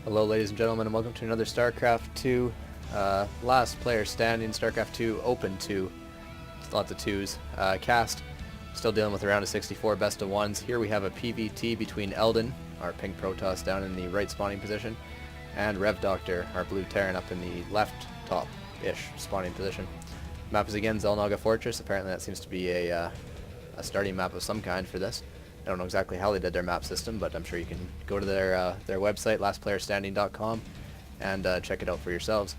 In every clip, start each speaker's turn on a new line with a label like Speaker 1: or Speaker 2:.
Speaker 1: Hello ladies and gentlemen, and welcome to another Starcraft 2 last player standing, Starcraft 2 Open 2, lots of 2s, cast. Still dealing with a round of 64 best of 1s. Here we have a PvT between Elden, our pink Protoss down in the right spawning position, and RevDoctor, our blue Terran up in the left top-ish spawning position. Map is again Xel'Naga Fortress. Apparently that seems to be a starting map of some kind for this. I don't know exactly how they did their map system, but I'm sure you can go to their website, lastplayerstanding.com, and check it out for yourselves.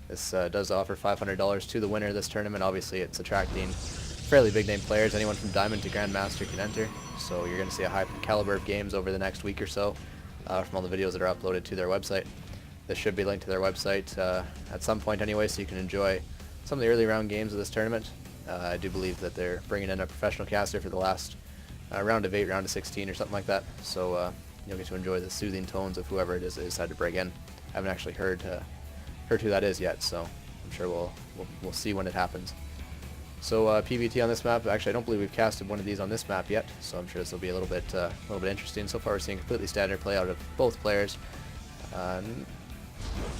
Speaker 1: This does offer $500 to the winner of this tournament. Obviously, it's attracting fairly big name players. Anyone from Diamond to Grandmaster can enter, so you're going to see a high caliber of games over the next week or so from all the videos that are uploaded to their website. This should be linked to their website at some point anyway, so you can enjoy some of the early round games of this tournament. I do believe that they're bringing in a professional caster for the last round of 8, round of 16 or something like that, so you'll get to enjoy the soothing tones of whoever it is that decided to bring in. I haven't actually heard who that is yet, so I'm sure we'll see when it happens. So PvT on this map, actually I don't believe we've casted one of these on this map yet, so I'm sure this will be a little bit interesting. So far we're seeing completely standard play out of both players.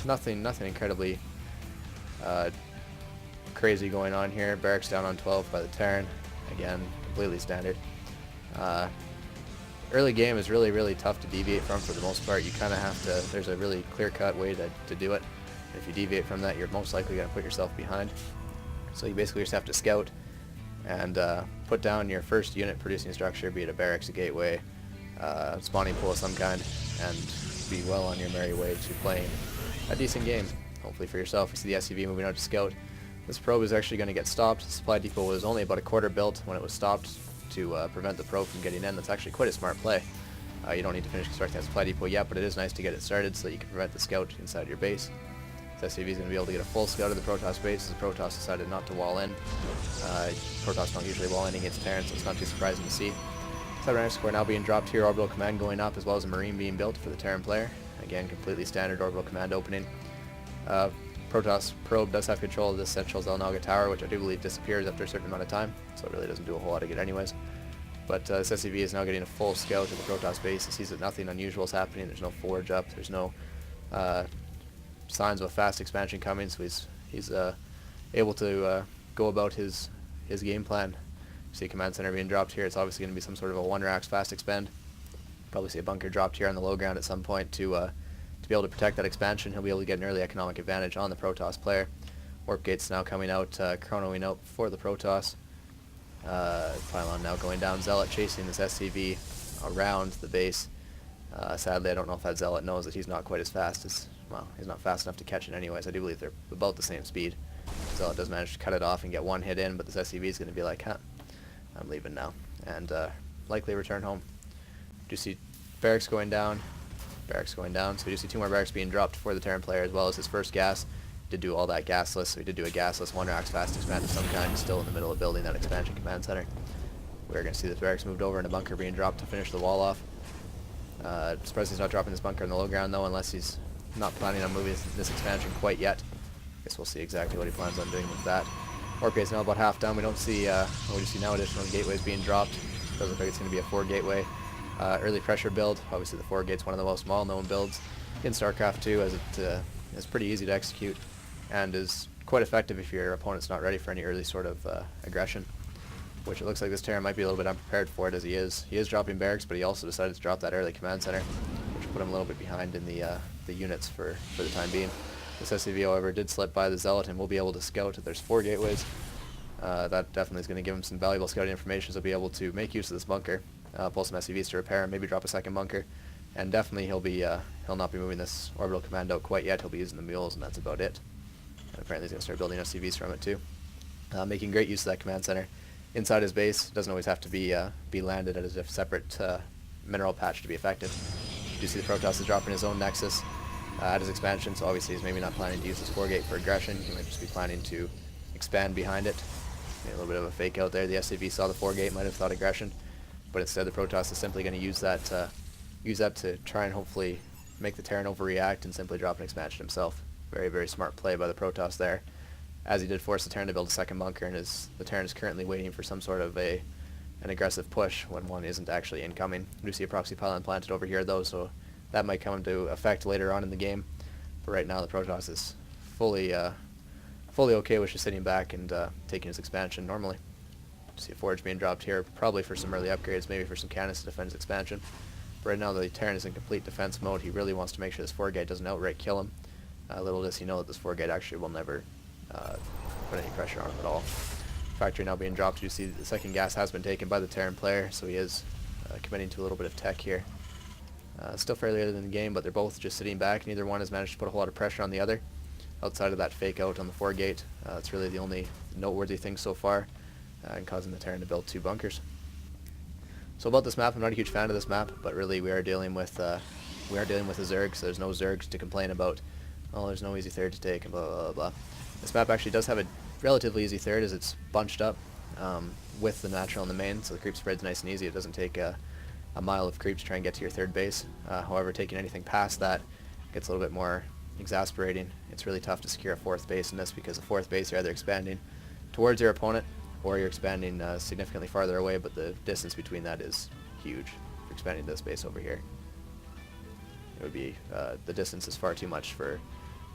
Speaker 1: Nothing incredibly crazy going on here. Barracks down on 12 by the Terran, again completely standard. Early game is really tough to deviate from for the most part. You kind of have to, there's a really clear-cut way to do it. If you deviate from that, you're most likely going to put yourself behind. So you basically just have to scout and put down your first unit producing structure, be it a barracks, a gateway, spawning pool of some kind, and be well on your merry way to playing a decent game, hopefully for yourself. You see the SCV moving out to scout. This probe is actually going to get stopped. The supply depot was only about a quarter built when it was stopped to prevent the probe from getting in. That's actually quite a smart play. You don't need to finish constructing that supply depot yet, but it is nice to get it started so that you can prevent the scout inside your base. This SCV is going to be able to get a full scout of the Protoss base as the Protoss decided not to wall in. Protoss don't usually wall in against Terran, so it's not too surprising to see. Cybernetics core now being dropped here, orbital command going up, as well as a marine being built for the Terran player. Again, completely standard orbital command opening. Protoss probe does have control of this central Xel'Naga tower, which I do believe disappears after a certain amount of time, so it really doesn't do a whole lot of good anyways. But this SCV is now getting a full scout of the Protoss base. He sees that nothing unusual is happening. There's no forge up. There's no signs of a fast expansion coming, so he's able to go about his game plan. You see a command center being dropped here. It's obviously going to be some sort of a 1-rax fast expand. Probably see a bunker dropped here on the low ground at some point to be able to protect that expansion. He'll be able to get an early economic advantage on the Protoss player. Warp gates now coming out, chronoing out for the Protoss. Pylon now going down. Zealot chasing this SCV around the base. Sadly, I don't know if that Zealot knows that he's not quite as fast as, well, he's not fast enough to catch it anyways. I do believe they're about the same speed. Zealot does manage to cut it off and get one hit in, but this SCV is going to be like, huh, I'm leaving now, and likely return home. Do you see barracks going down? Barracks going down, so we do see 2 more barracks being dropped for the Terran player, as well as his first gas. Did do all that gasless, so he did do a gasless 1-rax fast expand of some kind. He's still in the middle of building that expansion command center. We're going to see this barracks moved over and a bunker being dropped to finish the wall off. Surprised he's not dropping this bunker in the low ground though, unless he's not planning on moving this expansion quite yet. Guess we'll see exactly what he plans on doing with that. Warp gate's now about half done. We don't see, we do see now additional gateways being dropped. Doesn't look like it's going to be a 4 gateway. Early pressure build. Obviously the 4 gate's one of the most well-known builds in StarCraft 2, as it is pretty easy to execute and is quite effective if your opponent's not ready for any early sort of aggression, which it looks like this Terran might be a little bit unprepared for it, as he is. He is dropping barracks, but he also decided to drop that early command center, which put him a little bit behind in the units for the time being. This SCV, however, did slip by the Zealot and will be able to scout. There's 4 gateways. That definitely is going to give him some valuable scouting information, so he'll be able to make use of this bunker. Pull some SCVs to repair him, maybe drop a second bunker, and definitely he'll not be moving this orbital command out quite yet. He'll be using the mules, and that's about it. And apparently he's going to start building SCVs from it too, making great use of that command center inside his base. Doesn't always have to be landed at a separate mineral patch to be effective. You do see the Protoss is dropping his own nexus at his expansion, so obviously he's maybe not planning to use this 4 gate for aggression. He might just be planning to expand behind it. Maybe a little bit of a fake out there. The SCV saw the 4 gate, might have thought aggression, but instead the Protoss is simply going to use that to try and hopefully make the Terran overreact and simply drop an expansion himself. Very smart play by the Protoss there, as he did force the Terran to build a second bunker, and the Terran is currently waiting for some sort of an aggressive push when one isn't actually incoming. We do see a proxy pylon planted over here though, so that might come into effect later on in the game. But right now the Protoss is fully okay with just sitting back and taking his expansion normally. See a Forge being dropped here, probably for some early upgrades, maybe for some cannons to defend his expansion. But right now the Terran is in complete defense mode. He really wants to make sure this Forgate doesn't outright kill him. Little does he know that this Forgate actually will never put any pressure on him at all. Factory now being dropped. You see the second gas has been taken by the Terran player, so he is committing to a little bit of tech here. Still fairly early in the game, but they're both just sitting back. Neither one has managed to put a whole lot of pressure on the other. Outside of that fake out on the Forgate, that's really the only noteworthy thing so far, and causing the Terran to build 2 bunkers. So about this map, I'm not a huge fan of this map, but really we are dealing with a Zerg, so there's no Zergs to complain about. Oh, there's no easy third to take, and blah blah blah. This map actually does have a relatively easy third, as it's bunched up with the natural in the main, so the creep spread's nice and easy. It doesn't take a mile of creep to try and get to your third base. However, taking anything past that gets a little bit more exasperating. It's really tough to secure a 4th base in this, because the 4th base you're either expanding towards your opponent or you're expanding significantly farther away, but the distance between that is huge. If you're expanding this base over here, it would be the distance is far too much for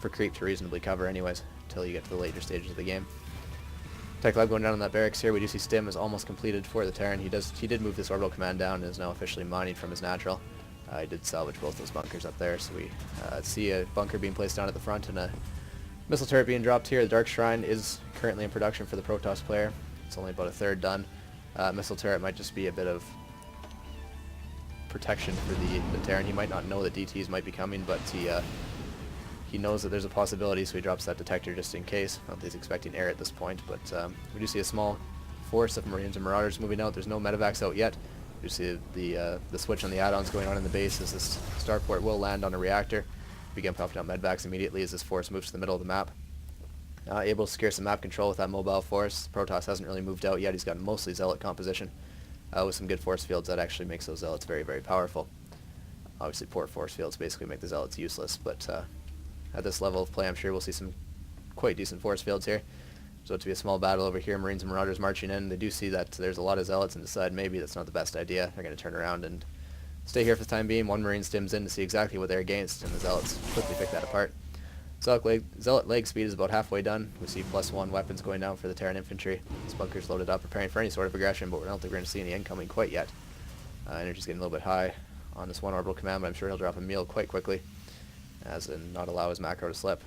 Speaker 1: creep to reasonably cover anyways, until you get to the later stages of the game. Tech lab going down on that barracks here. We do see Stim is almost completed for the Terran. He did move this orbital command down and is now officially mining from his natural. He did salvage both those bunkers up there, so we see a bunker being placed down at the front and a missile turret being dropped here. The Dark Shrine is currently in production for the Protoss player. It's only about a third done. Missile turret might just be a bit of protection for the Terran. He might not know that DTs might be coming, but he knows that there's a possibility, so he drops that detector just in case. Not that he's expecting air at this point, but we do see a small force of Marines and Marauders moving out. There's no medevacs out yet. You see the switch on the add-ons going on in the base as this starport will land on a reactor. Begin popping out medvacs immediately as this force moves to the middle of the map. Able to secure some map control with that mobile force. Protoss hasn't really moved out yet. He's got mostly Zealot composition with some good force fields. That actually makes those Zealots very, very powerful. Obviously poor force fields basically make the Zealots useless, but at this level of play I'm sure we'll see some quite decent force fields here. So to be a small battle over here, Marines and Marauders marching in. They do see that there's a lot of Zealots and decide maybe that's not the best idea. They're going to turn around and stay here for the time being. One Marine stims in to see exactly what they're against, and the Zealots quickly pick that apart. Zealot leg speed is about halfway done. We see +1 weapons going down for the Terran infantry. This bunker's loaded up, preparing for any sort of aggression, but I don't think we're going to see any incoming quite yet. Energy's getting a little bit high on this one orbital command, but I'm sure he'll drop a meal quite quickly, as in not allow his macro to slip.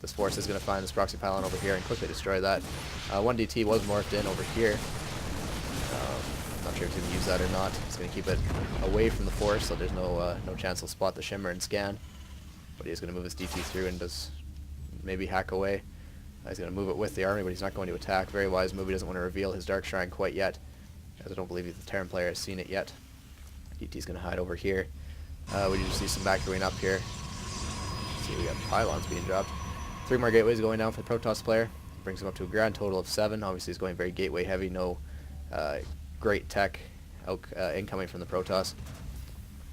Speaker 1: This force is going to find this proxy pylon over here and quickly destroy that. 1 DT was morphed in over here. Not sure if he's going to use that or not. He's going to keep it away from the force, so there's no chance he'll spot the shimmer and scan. But he's going to move his DT through and does maybe hack away. He's going to move it with the army, but he's not going to attack. Very wise move. He doesn't want to reveal his Dark Shrine quite yet, as I don't believe the Terran player has seen it yet. DT's going to hide over here. We do see some back going up here. See, we got pylons being dropped. 3 more gateways going down for the Protoss player. Brings him up to a grand total of 7. Obviously he's going very gateway heavy. No great tech incoming from the Protoss.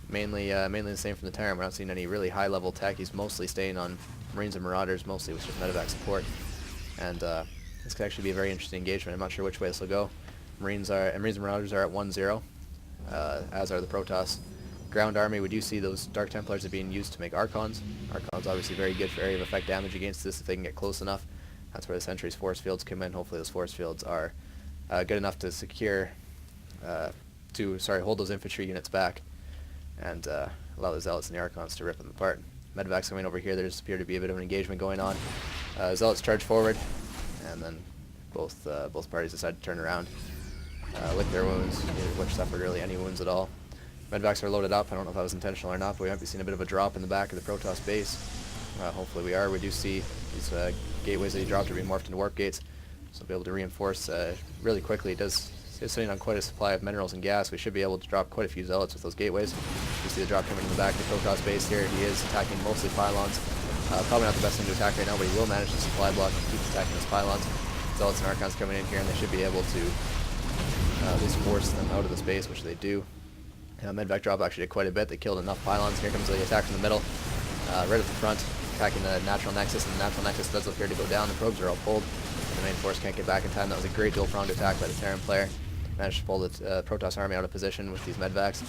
Speaker 1: Mainly the same from the Terran. We're not seeing any really high level tech. He's mostly staying on Marines and Marauders, mostly with just medevac support. And this could actually be a very interesting engagement. I'm not sure which way this will go. Marines and Marauders are at 1-0, as are the Protoss. Ground army, we do see those Dark Templars are being used to make Archons. Archons obviously very good for area of effect damage against this if they can get close enough. That's where the Sentry's force fields come in. Hopefully those force fields are good enough to secure, hold those infantry units back and allow the Zealots and the Archons to rip them apart. Medvacs coming over here. There does appear to be a bit of an engagement going on. Zealots charge forward, and then both parties decide to turn around, lick their wounds, which suffered really any wounds at all. Medvacs are loaded up. I don't know if that was intentional or not, but we might be seeing a bit of a drop in the back of the Protoss base. Hopefully we are. We do see these gateways that he dropped are being morphed into warp gates, so we'll be able to reinforce really quickly. It's sitting on quite a supply of minerals and gas. We should be able to drop quite a few Zealots with those gateways. You see the drop coming in the back of the Protoss base here. He is attacking mostly pylons. Probably not the best thing to attack right now, but he will manage the supply block and keep attacking his pylons. Zealots and Archons coming in here, and they should be able to at least force them out of the space, which they do. Medvac drop actually did quite a bit. They killed enough pylons. Here comes the attack from the middle, right at the front, attacking the natural nexus, and the natural nexus does appear to go down. The probes are all pulled, and the main force can't get back in time. That was a great dual-pronged attack by the Terran player. Managed to pull the Protoss army out of position with these medvacs.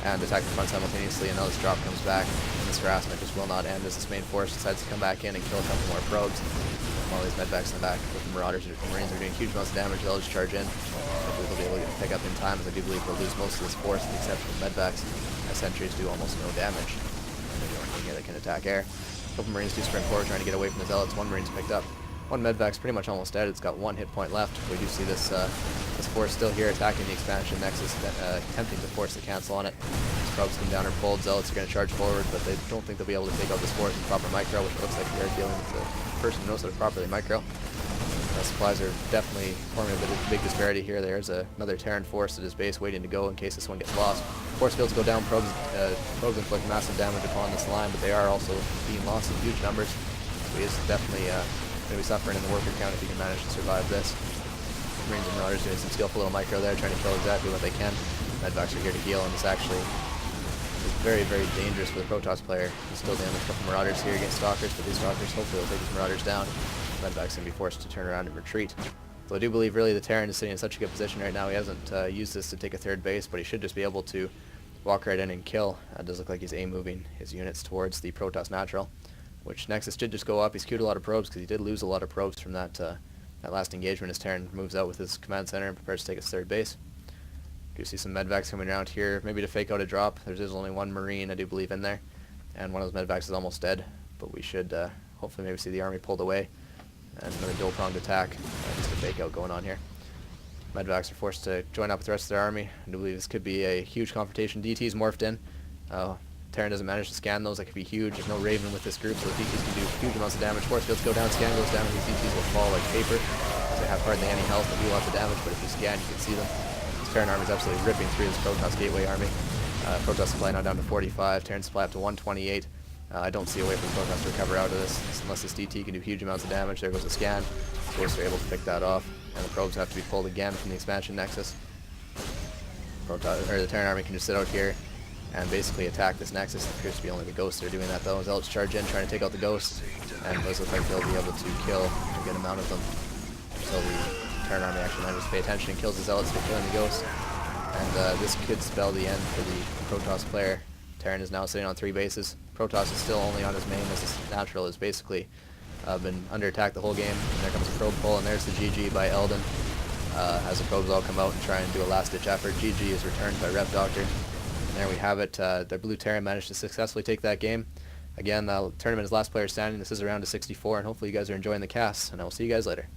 Speaker 1: and attack the front simultaneously, and now this drop comes back, and this harassment just will not end as this main force decides to come back in and kill a couple more probes. While these medvacs in the back with the Marauders and Marines are doing huge amounts of damage, they'll just charge in. Hopefully they'll be able to pick up in time, as I do believe they'll lose most of this force with the exception of medvacs, as sentries do almost no damage. And they're the only thing here that can attack air. A couple Marines do sprint forward trying to get away from the Zealots. One Marine's picked up. One medvac's pretty much almost dead. It's got one hit point left. We do see this this force still here attacking the expansion nexus, attempting to force the cancel on it. These probes come down or pulled. Zealots are going to charge forward, but they don't think they'll be able to take out this force in proper micro, which looks like they're dealing with the person who knows how to properly micro. Supplies are definitely forming a big disparity here. There's another Terran force at his base waiting to go in case this one gets lost. Force fields go down, probes inflict massive damage upon this line, but they are also being lost in huge numbers. So he is definitely going to be suffering in the worker count if he can manage to survive this. Marines and Marauders doing some skillful little micro there, trying to kill exactly what they can. Medvacs are here to heal, and this actually is very, very dangerous for the Protoss player. He's still dealing with a couple Marauders here against Stalkers, but these Stalkers hopefully will take these Marauders down. Medvac's going to be forced to turn around and retreat. So I do believe really the Terran is sitting in such a good position right now. He hasn't used this to take a third base, but he should just be able to walk right in and kill. It does look like he's moving his units towards the Protoss natural, which Nexus did just go up. He's queued a lot of probes because he did lose a lot of probes from that last engagement as Terran moves out with his command center and prepares to take his third base. You see some medvacs coming around here, maybe to fake out a drop. There's only one Marine, I do believe, in there, and one of those medvacs is almost dead, but we should hopefully maybe see the army pulled away. And another dual-pronged attack, just a fake-out going on here. Medvacs are forced to join up with the rest of their army. I do believe this could be a huge confrontation. DT's morphed in. Terran doesn't manage to scan those. That could be huge. There's no Raven with this group, so the DTs can do huge amounts of damage. Force fields go down, scan goes down, and these DTs will fall like paper. They have hardly any health, they do lots of damage, but if you scan, you can see them. This Terran army is absolutely ripping through this Protoss Gateway army. Protoss supply now down to 45, Terran supply up to 128. I don't see a way for the Protoss to recover out of this unless this DT can do huge amounts of damage. There goes the scan. Force are able to pick that off, and the probes have to be pulled again from the expansion nexus. The Terran army can just sit out here and basically attack this nexus. It appears to be only the ghosts that are doing that though. Zealots charge in, trying to take out the ghosts, and it does look like they'll be able to kill a good amount of them. So the Terran army actually manages to pay attention and kills the Zealots for killing the ghosts. And this could spell the end for the Protoss player. Terran is now sitting on 3 bases. Protoss is still only on his main, as his natural has basically been under attack the whole game. And there comes a probe pull, and there's the GG by Elden. As the probes all come out and try and do a last-ditch effort, GG is returned by RevDoctor. And there we have it. The blue Terran managed to successfully take that game. Again, the tournament is last player standing. This is a round of 64, and hopefully you guys are enjoying the cast, and I will see you guys later.